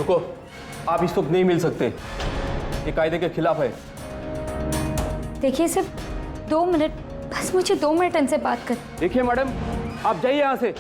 रुको, आप इस वक्त नहीं मिल सकते, ये कायदे के खिलाफ है। देखिए सिर्फ 2 मिनट, बस मुझे 2 मिनट इनसे बात कर। देखिए मैडम, आप जाइए यहाँ से।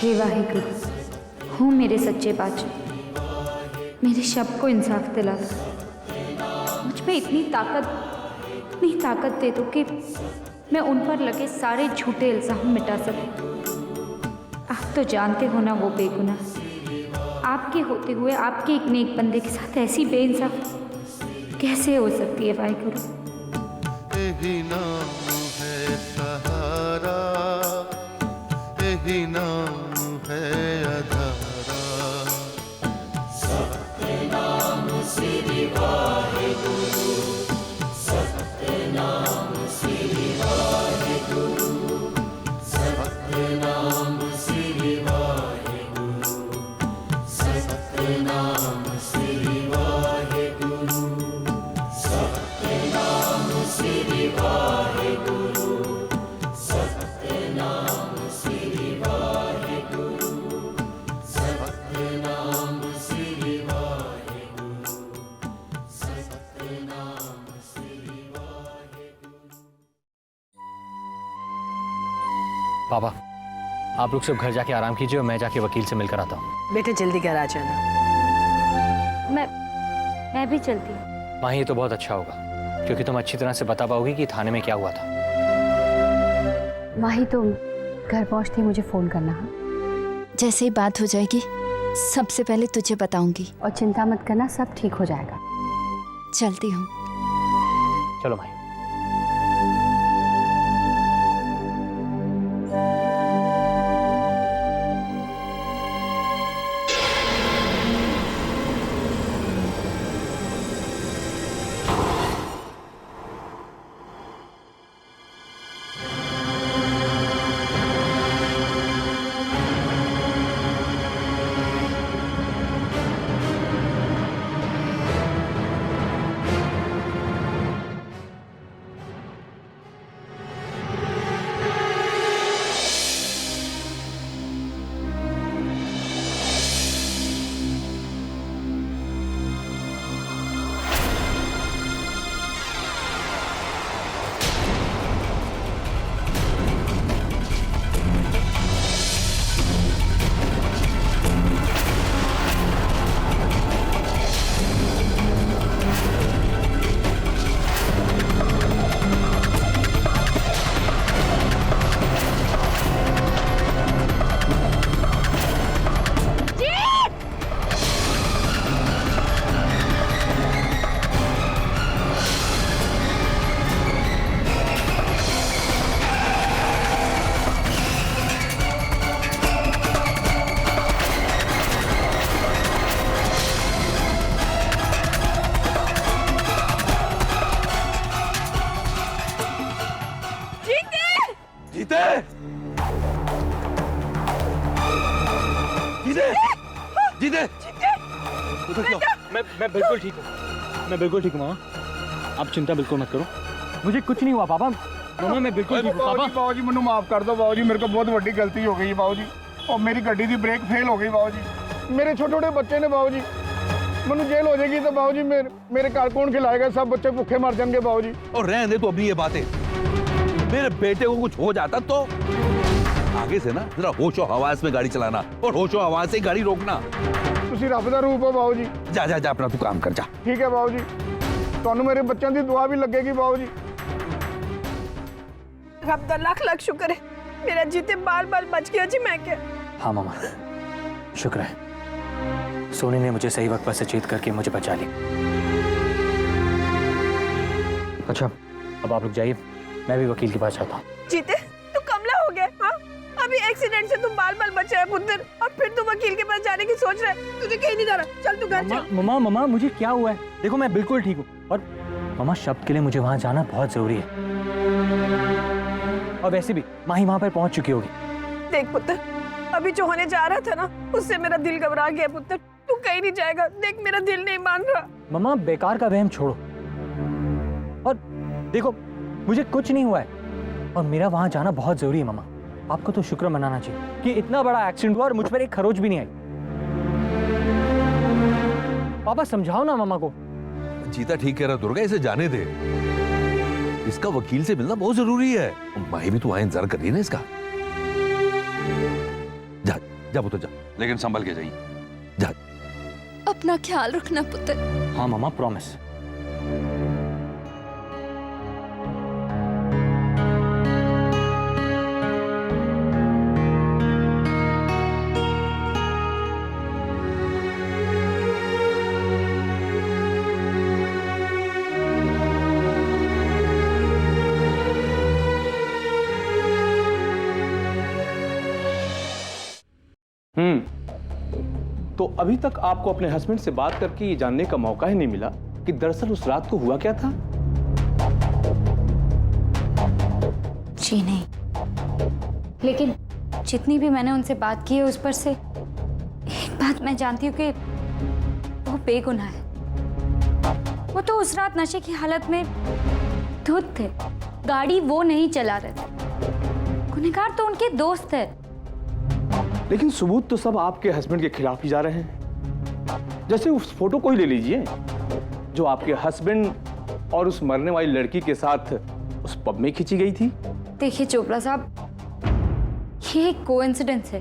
हे वाहिगुरु, हूँ मेरे सच्चे बादशाह, मेरे शब को इंसाफ दिला दो। मुझ में इतनी ताकत दे दो कि मैं उन पर लगे सारे झूठे इल्जाम मिटा सकूं। आप तो जानते हो ना वो बेगुनाह, आपके होते हुए आपके एक नेक बंदे के साथ ऐसी बेइंसाफी कैसे हो सकती है वाहिगुरु? यही नाम है सहारा, यही नाम है अधारा। सतनाम श्री वाहिगुरु, सतनाम श्री वाहिगुरु, सतनाम श्री वाहिगुरु, सतनाम श्री वाहिगुरु, सतनाम श्री वाहिगुरु, सतनाम श्री वाहिगुरु, सतनाम श्री वाहिगुरु, सतनाम श्री वाहिगुरु। पापा, आप लोग सब घर जाके आराम कीजिए और मैं जाके वकील से मिलकर आता हूँ। बेटे जल्दी घर आ जाना। मैं भी चलती हूँ। माँ, ये तो बहुत अच्छा होगा क्योंकि तुम अच्छी तरह से बता पाओगी कि थाने में क्या हुआ था। माही, तुम घर पहुंचते ही मुझे फोन करना। हाँ, जैसे ही बात हो जाएगी सबसे पहले तुझे बताऊंगी। और चिंता मत करना, सब ठीक हो जाएगा। चलती हूँ। चलो माही। जीते मैं बिल्कुल ठीक हूँ। मैं बिल्कुल ठीक हूँ मामा, आप चिंता बिल्कुल मत करो। मुझे कुछ नहीं हुआ पापा। मामा मैं बिल्कुल ठीक हूँ। पापा बाबूजी मैंने माफ कर दो बाबूजी, मेरे को बहुत बड़ी गलती हो गई बाबूजी। और मेरी गड्डी की ब्रेक फेल हो गई बाबूजी। मेरे छोटे छोटे बच्चे ने बाबूजी, मैंने जेल हो जाएगी तो बाबूजी मेरे घर कौन खिलाएगा? सब बच्चे भूखे मर जाएंगे बाबूजी। और रहने तो अभी ये बातें, मेरे बेटे को कुछ हो जाता तो आगे से ना जरा होशो हवास में गाड़ी चलाना और होशो हवास से गाड़ी रोकना। तुसी रब दा रूप हो बाबूजी। जा जा जा अपना तू काम कर जा। ठीक है बाबूजी, ਤੁਹਾਨੂੰ मेरे बच्चों की दुआ भी लगेगी बाबूजी। रब दा लाख लाख शुक्र है मेरा जीते बाल बाल बच गया जी। मैं क्या हाँ मामा, शुक्र है सोनी ने मुझे सही वक्त पर सचेत करके मुझे बचा लिया। अच्छा अब आप लोग जाइए, मैं भी वकील के पास जाता हूँ। जीते तू कमला हो गया। हाँ अभी एक्सीडेंट से तू बाल बाल बचा है पुत्र, और फिर तू वकील के पास जाने की सोच रहा है। तुझे कहीं नहीं जाना, चल तू घर चल। मम्मा मम्मा मुझे क्या हुआ है? देखो मैं बिल्कुल ठीक हूँ, और मम्मा शब्द के लिए मुझे वहाँ जाना बहुत जरूरी है, और वैसे भी माही वहाँ पर पहुँच चुकी होगी। देख पुत्र, अभी जो होने जा रहा था ना उससे मेरा दिल घबरा गया पुत्र। तू कहीं नहीं जाएगा, देख मेरा दिल नहीं मान रहा। मम्मा बेकार का वहम छोड़ो, और देखो मुझे कुछ नहीं हुआ है, और मेरा वहाँ जाना बहुत जरूरी है। मम्मा आपको तो शुक्र मनाना चाहिए कि इतना बड़ा एक्सीडेंट हुआ और मुझ पर एक खरोच भी नहीं आई। पापा समझाओ ना मम्मा को। जीता ठीक कह रहा दुर्गा, इसे जाने दे, इसका वकील से मिलना बहुत जरूरी है। माही भी तो वहां इंतजार कर रही है ना इसका। जा जा पुत्र जा, लेकिन संभल के जाइए। जा अपना ख्याल रखना पुत्र। हाँ मम्मा प्रॉमिस। तो अभी तक आपको अपने हस्बैंड से बात करके ये जानने का मौका ही नहीं मिला कि दरअसल उस रात को हुआ क्या था? जी नहीं, लेकिन जितनी भी मैंने उनसे बात की है उस पर से एक बात मैं जानती हूँ कि वो बेगुनाह है। वो तो उस रात नशे की हालत में धुत थे, गाड़ी वो नहीं चला रहे थे। गुनहगार तो उनके दोस्त थे। लेकिन सबूत तो सब आपके हस्बैंड के खिलाफ ही जा रहे हैं। जैसे उस फोटो को ही ले लीजिए जो आपके हस्बैंड और उस मरने वाली लड़की के साथ उस पब में खींची गई थी। देखिए चोपड़ा साहब, ये एक कोइंसिडेंस है।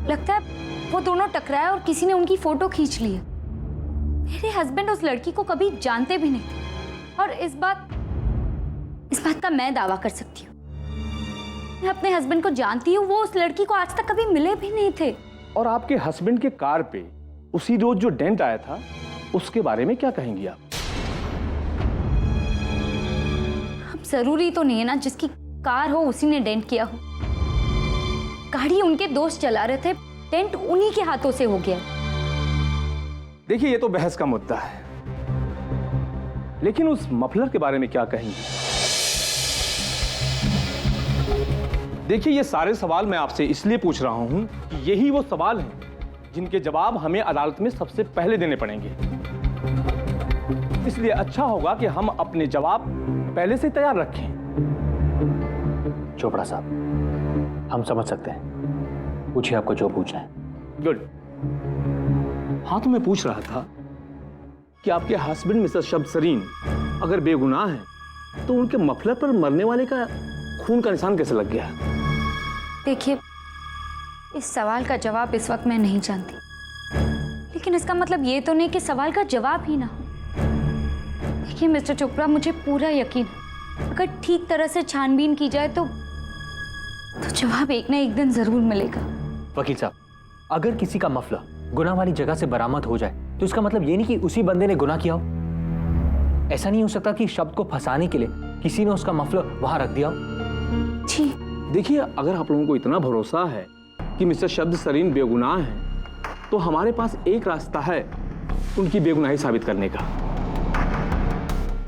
लगता है वो दोनों टकराए और किसी ने उनकी फोटो खींच ली है। मेरे हस्बैंड उस लड़की को कभी जानते भी नहीं थे, और इस बात का मैं दावा कर सकती हूँ। मैं अपने हस्बैंड को जानती हूँ, वो उस लड़की को आज तक कभी मिले भी नहीं थे। और आपके हस्बैंड के कार पे उसी रोज जो डेंट आया था उसके बारे में क्या कहेंगी आप? अब जरूरी तो नहीं है ना जिसकी कार हो उसी ने डेंट किया हो। गाड़ी उनके दोस्त चला रहे थे, डेंट उन्हीं के हाथों से हो गया। देखिए ये तो बहस का मुद्दा है, लेकिन उस मफलर के बारे में क्या कहेंगी? देखिए ये सारे सवाल मैं आपसे इसलिए पूछ रहा हूं कि यही वो सवाल हैं जिनके जवाब हमें अदालत में सबसे पहले देने पड़ेंगे। इसलिए अच्छा होगा कि हम अपने जवाब पहले से तैयार रखें। चोपड़ा साहब हम समझ सकते हैं, पूछिए आपको जो पूछना है। गुड। हाँ तो मैं पूछ रहा था कि आपके हस्बैंड मिस्टर शब्द सरीन अगर बेगुनाह हैं तो उनके मफलर पर मरने वाले का खून का निशान कैसे लग गया? देखिए इस सवाल का जवाब इस वक्त मैं नहीं जानती, लेकिन इसका मतलब ये तो नहीं कि सवाल का जवाब ही ना हो। देखिए मिस्टर चोपड़ा, मुझे पूरा यकीन है अगर ठीक तरह से छानबीन की जाए तो जवाब एक ना एक दिन जरूर मिलेगा। वकील साहब, अगर किसी का मफलर गुनाह वाली जगह से बरामद हो जाए तो इसका मतलब ये नहीं कि उसी बंदे ने गुनाह किया हो। ऐसा नहीं हो सकता कि शब्द को फंसाने के लिए किसी ने उसका मफलर वहां रख दिया हो। जी देखिए अगर आप लोगों को इतना भरोसा है कि मिस्टर शब्द सरीन बेगुनाह हैं, तो हमारे पास एक रास्ता है उनकी बेगुनाही साबित करने का।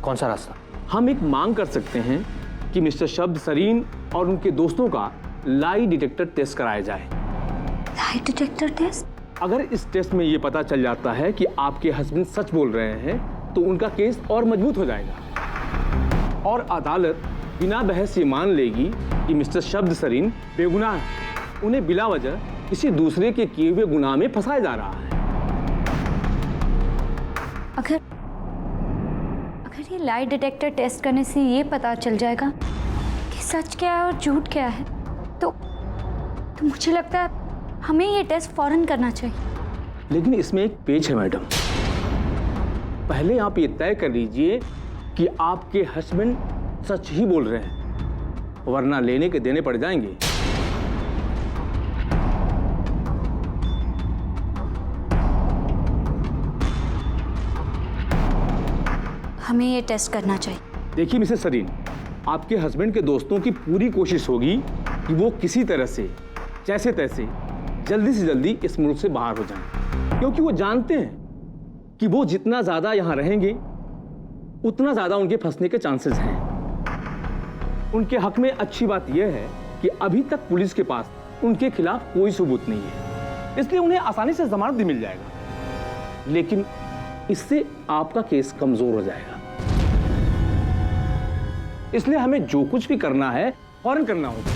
कौन सा रास्ता? हम एक मांग कर सकते हैं कि मिस्टर शब्द सरीन और उनके दोस्तों का लाई डिटेक्टर टेस्ट कराया जाए। Lie detector test? अगर इस टेस्ट में ये पता चल जाता है कि आपके हस्बैंड सच बोल रहे हैं तो उनका केस और मजबूत हो जाएगा और अदालत बिना बहस ये मान लेगी कि मिस्टर शब्द सरीन बेगुनाह हैं। उन्हें बिला वजह किसी दूसरे के किए हुए गुनाह में फंसाया जा रहा है। अगर ये लाई डिटेक्टर टेस्ट करने से ये पता चल जाएगा कि सच क्या है और झूठ क्या है तो मुझे लगता है हमें ये टेस्ट फौरन करना चाहिए। लेकिन इसमें एक पेच है मैडम। पहले आप ये तय कर लीजिए कि आपके हस्बैंड सच ही बोल रहे हैं, वरना लेने के देने पड़ जाएंगे। हमें ये टेस्ट करना चाहिए। देखिए मिसेस सरीन, आपके हस्बैंड के दोस्तों की पूरी कोशिश होगी कि वो किसी तरह से जैसे तैसे जल्दी से जल्दी इस मुल्क से बाहर हो जाएं, क्योंकि वो जानते हैं कि वो जितना ज़्यादा यहाँ रहेंगे उतना ज़्यादा उनके फंसने के चांसेस हैं। उनके हक में अच्छी बात यह है कि अभी तक पुलिस के पास उनके खिलाफ कोई सबूत नहीं है, इसलिए उन्हें आसानी से जमानत भी मिल जाएगा। लेकिन इससे आपका केस कमज़ोर हो जाएगा, इसलिए हमें जो कुछ भी करना है फौरन करना होगा।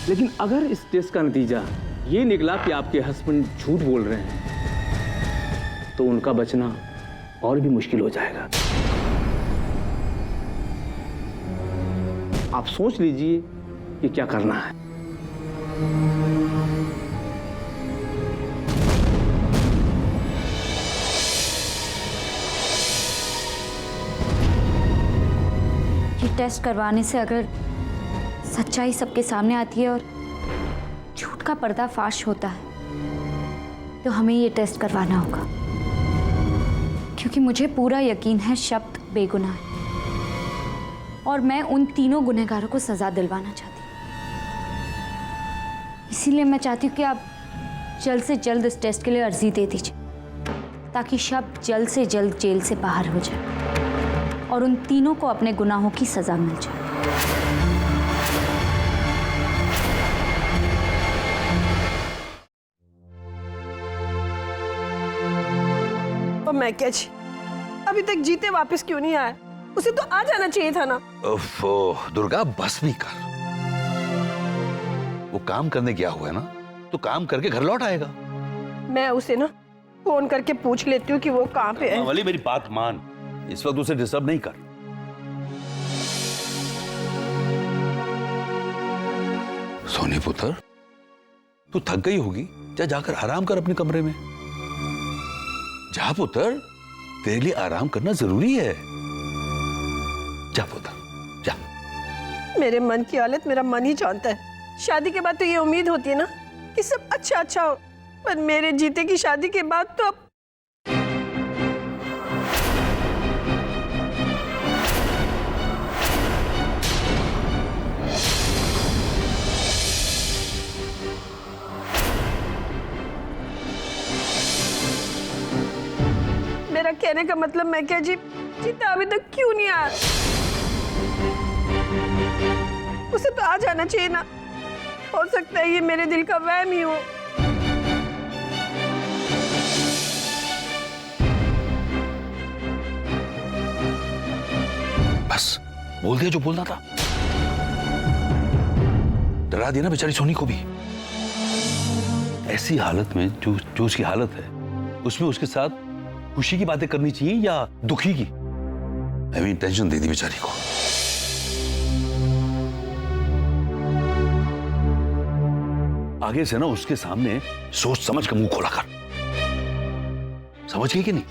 लेकिन अगर इस टेस्ट का नतीजा ये निकला कि आपके हस्बैंड झूठ बोल रहे हैं तो उनका बचना और भी मुश्किल हो जाएगा। आप सोच लीजिए कि क्या करना है। ये टेस्ट करवाने से अगर सच्चाई सबके सामने आती है और झूठ का पर्दाफाश होता है तो हमें ये टेस्ट करवाना होगा, क्योंकि मुझे पूरा यकीन है शब्द बेगुनाह है और मैं उन तीनों गुनहगारों को सजा दिलवाना चाहती हूँ। इसीलिए मैं चाहती हूँ कि आप जल्द से जल्द इस टेस्ट के लिए अर्जी दे दीजिए ताकि शब्द जल्द से जल्द जेल से बाहर हो जाए और उन तीनों को अपने गुनाहों की सजा मिल जाए। और मैं क्या जी, अभी तक जीते वापस क्यों नहीं आया? उसे तो आ जाना चाहिए था ना। ओफो, दुर्गा बस भी कर। वो काम करने गया हुआ है ना, तो काम करके घर लौट आएगा। मैं उसे ना फोन करके पूछ लेती हूँ कि वो कहाँ पे है। वाली मेरी बात मान, इस वक्त उसे डिस्टर्ब नहीं कर। सोनी पुत्र, तू थक गई होगी, जा जाकर आराम कर अपने कमरे में। जा पुत्र, तेरे लिए आराम करना जरूरी है। जा पुत्र, जा। मेरे मन की हालत मेरा मन ही जानता है। शादी के बाद तो ये उम्मीद होती है ना कि सब अच्छा अच्छा हो, पर मेरे जीते की शादी के बाद तो अब मेरा कहने का मतलब मैं क्या जी, जीता अभी तक क्यों नहीं आया? उसे तो आ जाना चाहिए ना। हो सकता है ये मेरे दिल का वहम ही हो। बस बोल दिया जो बोलना था। डरा दिया ना बेचारी सोनी को भी। ऐसी हालत में जो उसकी हालत है, उसमें उसके साथ खुशी की बातें करनी चाहिए या दुखी की? मैं टेंशन दे दी बेचारी को। आगे से ना उसके सामने सोच समझ कर मुंह खोला कर। समझ गई कि नहीं?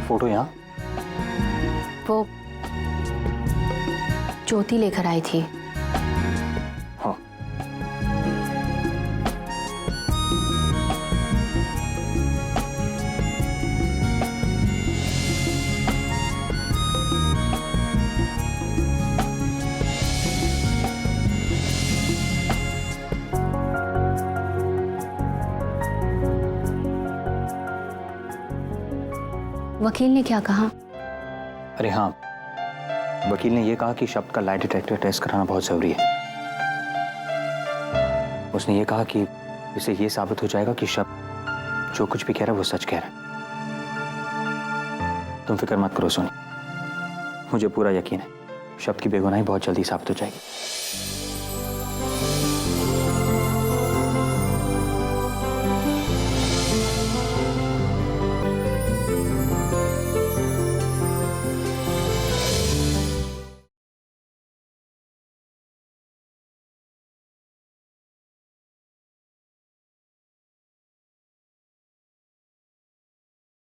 फोटो यहाँ? वो ज्योति लेकर आई थी। हाँ। वकील ने क्या कहा? अरे हाँ, वकील ने यह कहा कि शब्द का लाई डिटेक्टर टेस्ट कराना बहुत जरूरी है। उसने ये कहा कि इससे ये साबित हो जाएगा कि शब्द जो कुछ भी कह रहा है वो सच कह रहा है। तुम फिक्र मत करो सोनी, मुझे पूरा यकीन है शब्द की बेगुनाही बहुत जल्दी साबित हो जाएगी।